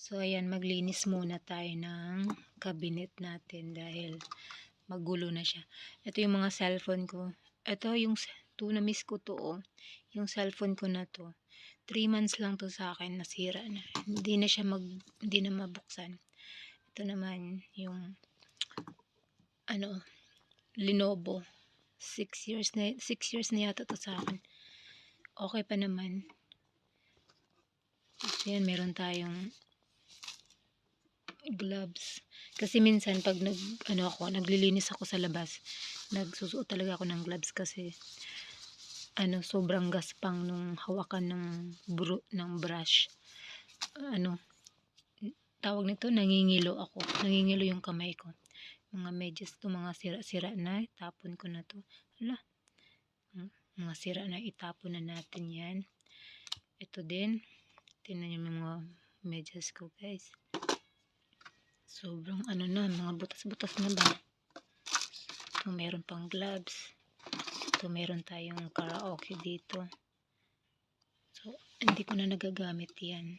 So, ayan, maglinis muna tayo ng cabinet natin dahil magulo na siya. Ito yung mga cellphone ko. Ito yung, na-miss ko to, oh. Yung cellphone ko na to. 3 months lang to sa akin, nasira na. Hindi na mabuksan. Ito naman, yung, Lenovo. 6 years na yata to sa akin. Okay pa naman. So, yan, meron tayong gloves. Kasi minsan pag naglilinis ako sa labas, nagsusuot talaga ako ng gloves kasi sobrang gaspang nung hawakan ng brush. Tawag nito, nangingilo ako. Nangingilo yung kamay ko. Mga medyas to, mga sira-sira na, tapon ko na to. Hala. Mga sira na, itapon na natin yan. Ito din. Tingnan yung mga medyas ko, guys. Sobrang mga butas-butas na ba? Ito, meron pang gloves. Ito, meron tayong karaoke dito. So, hindi ko na nagagamit yan.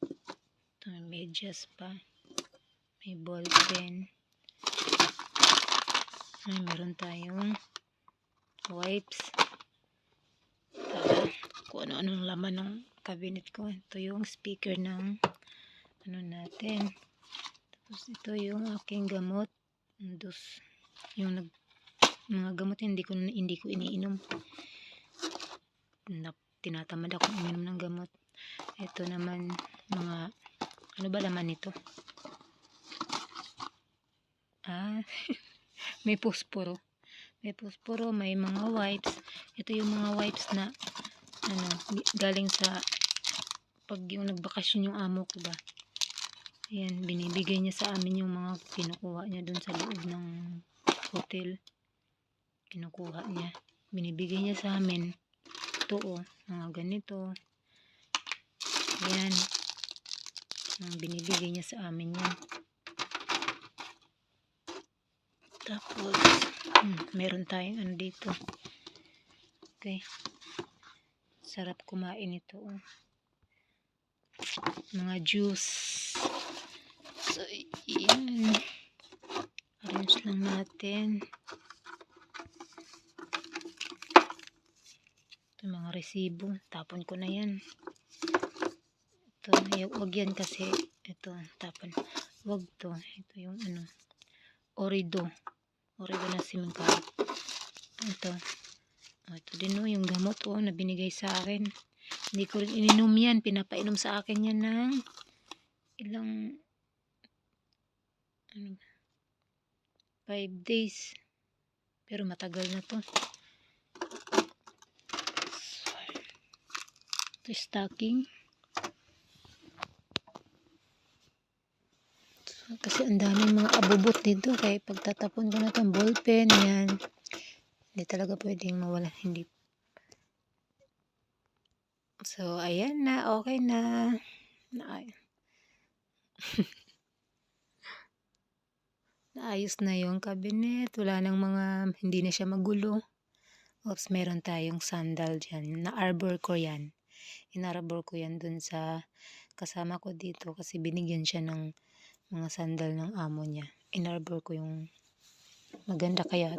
Ito, may medyas pa. May ball pen. Ay, meron tayong wipes. Kung ano-anong laman ng cabinet ko. Ito yung speaker ng natin. Tapos ito yung aking gamot. Yung mga gamot hindi ko iniinom. Tinatamad ako uminom ng gamot. Ito naman mga ano ba laman nito? May posporo. May mga wipes. Ito yung mga wipes na galing sa pag yung nagbakasyon yung amo ko ba. Ayan, binibigay niya sa amin yung mga kinukuha niya dun sa loob ng hotel. Kinukuha niya. Binibigay niya sa amin. Ito, mga ganito. Ayan. Binibigay niya sa amin yan. Tapos, meron tayong dito. Okay. Sarap kumain ito. Mga juice. So, yan. Arrange lang natin. Ito mga resibo. Tapon ko na yan. Ito, wag yan kasi. Ito, tapon. Wag to. Ito yung Orido na simengkado. Ito din yung gamot na binigay sa akin. Hindi ko rin ininom yan. Pinapainom sa akin yan ng ilang 5 days. Pero matagal na to. Ito stocking. Kasi ang daming mga abubot dito. Kaya pagtatapon ko na itong ballpen, yan. Hindi talaga pwedeng mawala. Hindi. So, ayan na. Okay na. Naayos na yung cabinet. Wala nang hindi na siya magulo. Oops, meron tayong sandal dyan. Na-arbor ko yan. In-arbor ko yan dun sa kasama ko dito. Kasi binigyan siya ng mga sandal ng amo niya. In-arbor ko yung maganda kaya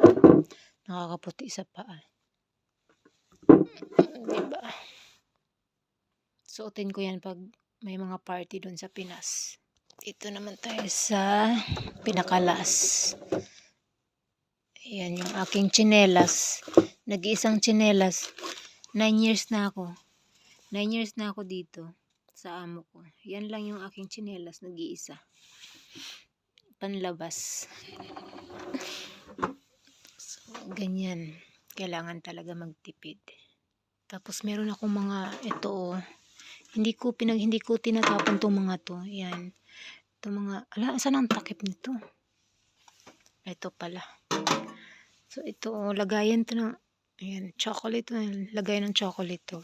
nakakaputi sa paa. Diba? Suotin ko yan pag may mga party dun sa Pinas. Dito naman tayo sa pinakalas. Ayan yung aking tsinelas. Nag-iisang tsinelas. 9 years na ako. 9 years na ako dito sa amo ko. Yan lang yung aking tsinelas. Nag-iisa. Panlabas. So, ganyan. Kailangan talaga magtipid. Tapos meron akong mga ito. Hindi ko tinatapon tong mga to. Yan. Ito mga, saan ang takip nito? Ito pala. So ito, lagayan to ng, ayan, chocolate. Lagayan ng chocolate to.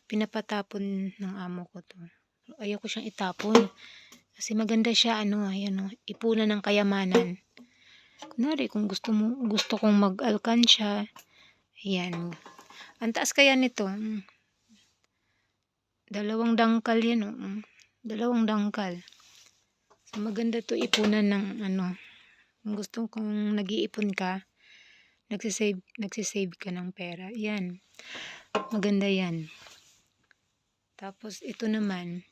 Pinapatapon ng amo ko to. Ayaw ko siyang itapon. Kasi maganda siya, ipunan ng kayamanan. Kunwari, kung gusto kong mag-alkansya, ayan. Ang taas kaya nito, 2 dangkal yan, 2 dangkal. So, maganda to ipunan ng ano. Kung gusto kong nag-iipon ka, nagsisave ka ng pera. Yan. Maganda yan. Tapos, ito naman,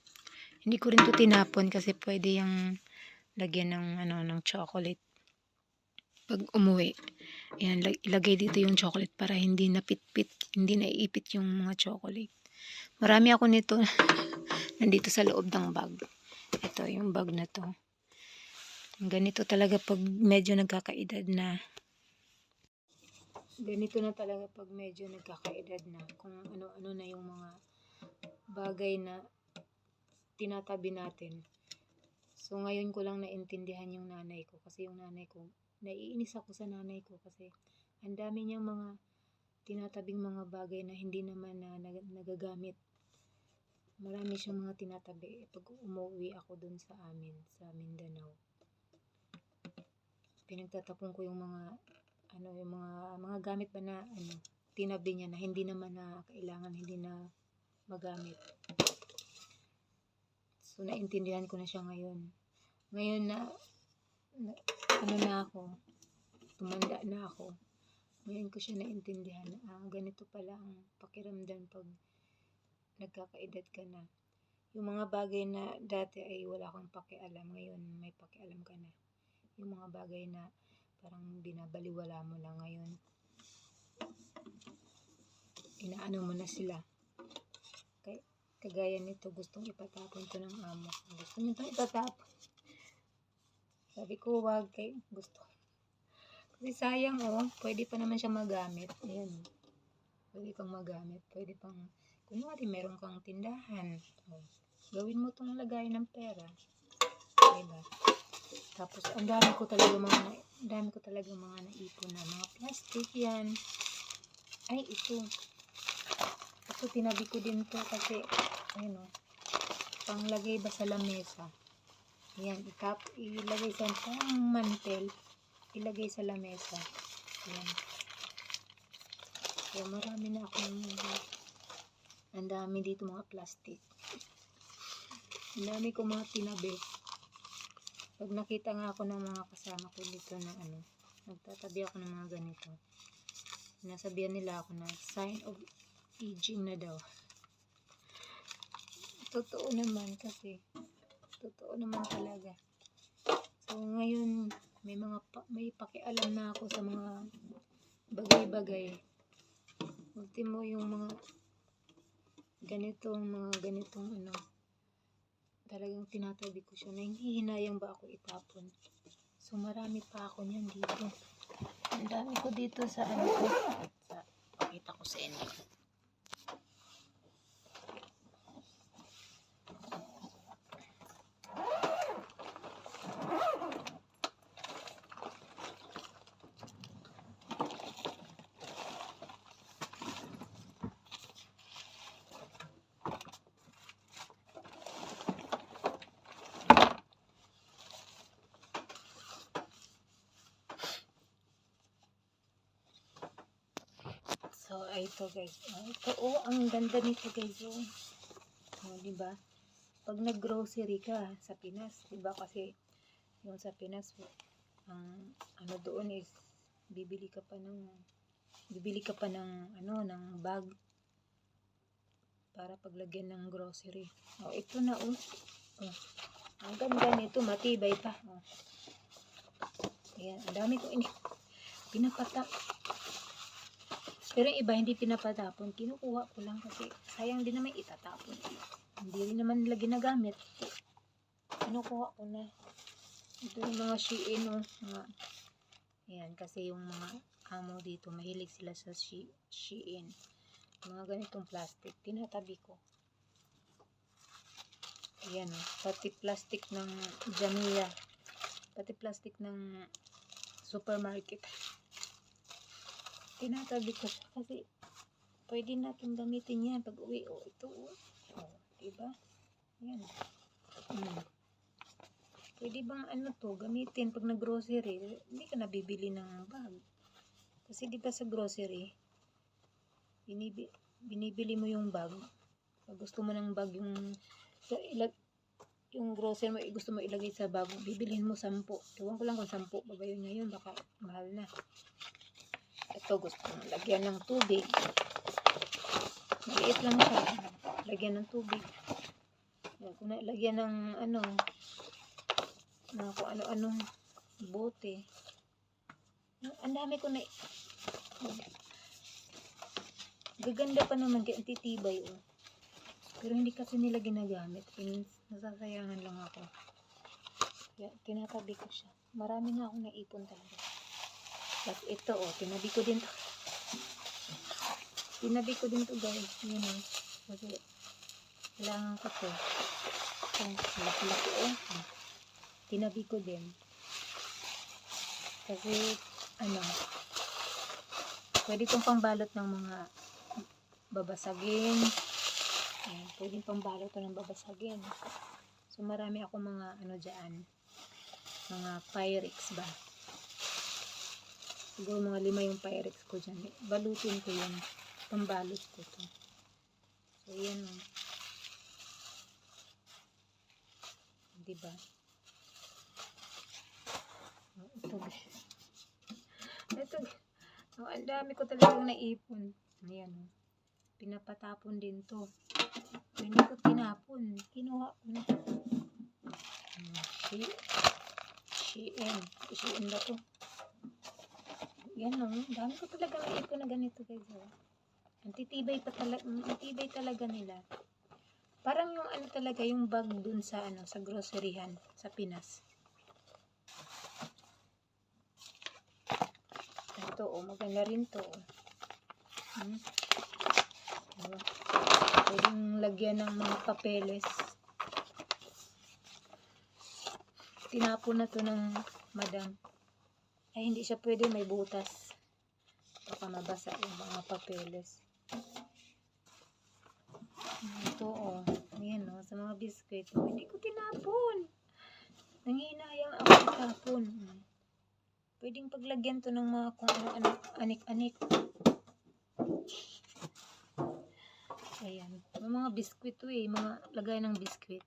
hindi ko rin to tinapon kasi pwede yung lagyan ng, ano, ng chocolate. Pag umuwi, yan, ilagay dito yung chocolate para hindi napitpit, hindi naiipit yung mga chocolate. Marami ako nito nandito sa loob ng bag. Ito, yung bag na to. Ganito talaga pag medyo nagkakaedad na. Ganito na talaga pag medyo nagkakaedad na. Kung ano-ano na yung mga bagay na tinatabi natin. So, ngayon ko lang naintindihan yung nanay ko. Kasi yung nanay ko, naiinis ako sa nanay ko kasi ang dami niyang mga tinatabing mga bagay na hindi naman na nagagamit. Marami siyang mga tinatabi pag umuwi ako dun sa amin, sa Mindanao. Pinagtatapon ko yung mga yung mga gamit ba na tinabi niya na hindi naman na kailangan, hindi na magamit. So, naintindihan ko na siya ngayon. Ngayon na ako, tumanda na ako. Ngayon ko siya naintindihan na ganito pala ang pakiramdam pag nagkakaedad ka na. Yung mga bagay na dati ay wala kang pakialam, ngayon may pakialam ka na. Yung mga bagay na parang binabaliwala mo lang ngayon, inaano mo na sila. Kagaya nito, gustong ipatapon ko ng amo. Gusto niyo itong itatapon. Sabi ko, wag, gusto. Kasi sayang, pwede pa naman siya magamit. Ayan. Pwede pang magamit. Pwede pang, kunwari, meron kang tindahan. Gawin mo itong lagay ng pera. Diba? Tapos, ang dami ko talaga mga naipon na mga plastic yan. Ay, ito. Ito, tinabi ko din to kasi, panglagay ba sa lamesa. Ayan, ilagay sa mantel, ilagay sa lamesa. Ayan. Kaya marami na akong, ang dami dito mga plastic. Ang dami ko mga tinabi. Pag nakita nga ako ng mga kasama ko dito na nagtatabi ako ng mga ganito, sinasabihan nila ako na sign of aging na daw. Totoo naman kasi. Totoo naman talaga. So, ngayon, may pakialam na ako sa mga bagay-bagay. Ultimo yung mga ganitong talagang tinatabi ko siya na hindi hinayang ba ako itapon. So, marami pa ako niyan dito. Ang dami ko dito sa pakita ko sa inyo. So, ito guys. Ito, ang ganda nito guys. Diba? Pag nag-grocery ka sa Pinas, diba kasi yung sa Pinas, doon is bibili ka pa ng ng bag para paglagyan ng grocery. Ito na ang ganda nito, matibay pa. Ayan, ang dami ko pinapatap. Pero yung iba hindi pinapatapon, kinukuha ko lang kasi sayang din naman itatapon. Hindi rin naman nila ginagamit. Kinukuha ko na. Ito yung mga Shein, ayan, kasi yung mga amo dito, mahilig sila sa Shein. Mga ganitong plastic, tinatabi ko. Ayan, pati plastic ng Jamia. Pati plastic ng supermarket. Tinatabi ko siya kasi pwede natin gamitin yan pag uwi. Ito. Diba? Yan. Pwede bang gamitin pag nag-grocery? Hindi ka nabibili ng bag. Kasi diba sa grocery, binibili mo yung bag. Pag gusto mo ng bag, yung grocery mo, gusto mo ilagay sa bag, bibilhin mo 10. Ewan ko lang kung 10 ba yun ngayon, baka mahal na. Ito, gusto mo lagyan ng tubig. Maliit lang siya. Lagyan ng tubig. Kung lagyan ng kung ano-anong bote. Ang dami ko na, gaganda pa naman, kaya titibay, oh. Pero hindi kasi nila ginagamit. Nasasayangan lang ako. Kaya tinatabi ko siya. Marami na akong naipon talaga. Tapos ito, oh, tinabi ko din to. Tinabi ko din to, guys. Yan, oh. Kasi kailangan ko to. Ang laki-laki, oh. Tinabi ko din. Kasi, pwede itong pambalot ng mga babasagin. Ayan, pwedeng pambalot to ng babasagin. So, marami ako mga, dyan. Mga Pyrex ba? Siguro mga 5 yung Pyrex ko dyan. Balutin ko yun. Pambalot ko to. So, yan, oh. Diba? Ito. Ang dami ko talagang naipon. Ayan, oh. Pinapatapon din to. Hindi ko tinapon. Kinuha ko na. Shein ba to? Yan, no? Dami ko talaga naipon na ganito, guys. Ang titibay talaga nila. Parang yung talaga, yung bag dun sa sa groceryhan sa Pinas. Ito, oh, maganda rin to. Pwedeng lagyan ng mga papeles. Tinapon na to ng madam. Ay, hindi siya pwede, may butas. Baka mabasa yung mga papeles. Ito, oh. Ayan, oh, sa mga biskwit. Oh, hindi ko tinapon. Nanginayang ako itapon. Pwedeng paglagyan to ng mga kung ano, anik-anik. Ayan. May mga biskwit to, eh. Mga lagay ng biskwit.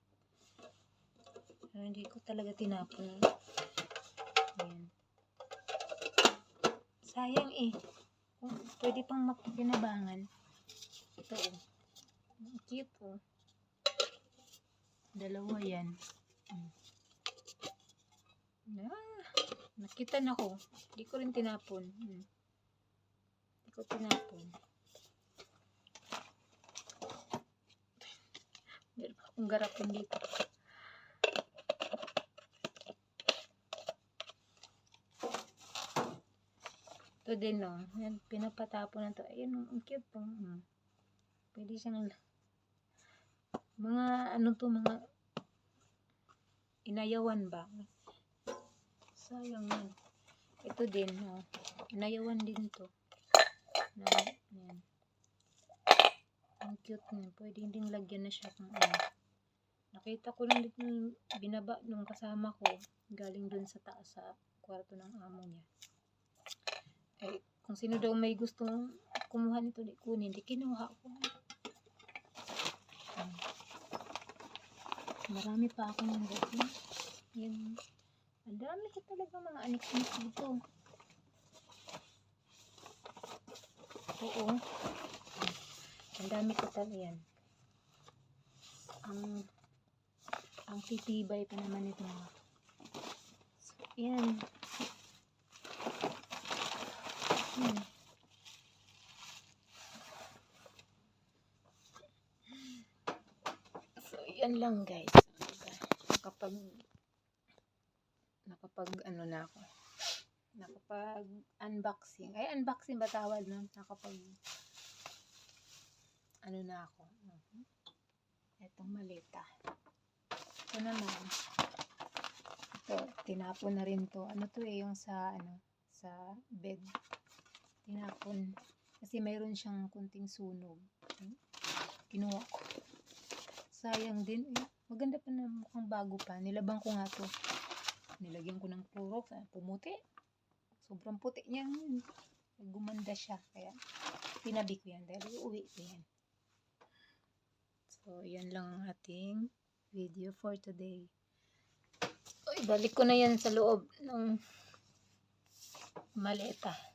Hindi ko talaga tinapon. Ayan. Sayang, eh. Pwede pang makikinabangan. Ito, oh. Cute, oh. Dalawa yan. Nakita na ko. Hindi ko rin tinapon. Hindi ko tinapon. Meron pa akong garapon dito. Ito din, no. Yan, pinapatapon na to. Ayun, ang cute to. Pwede siyang mga mga inayawan ba? Sayang yan. Ito din, no. Inayawan din to. Yan. Ang cute niya. Pwede ding lagyan na siya kung Nakita ko lang dito binaba nung kasama ko. Galing dun sa taas sa kwarto ng amo niya. Eh, kung sino daw may gustong kumuha nito, di kunin. Di kinuha ko. Marami pa ako ng gabi. Yan. Ang dami ko talaga mga anik-anik dito. Oo. Ang dami ko talaga yan. Ang titibay pa naman ito. So, yan. So, yan lang, guys. Nakapag na ako. Nakapag unboxing. Ay, unboxing ba tawag nun? Nakapag na ako. Etong malita. Ito naman. Ito, tinapon na rin to. Ano to yung sa sa bed. Tinapon. Kasi mayroon siyang kunting sunog. Kinuha ko. Sayang din. Maganda pa na, mukhang bago pa. Nilabang ko nga to. Nilagyan ko ng Clorox. Pumuti. Sobrang puti niya. Gumanda siya. Kaya tinabi ko yan. Dahil uuwi ko yan. So, yan lang ang ating video for today. Ibalik ko na yan sa loob ng maleta.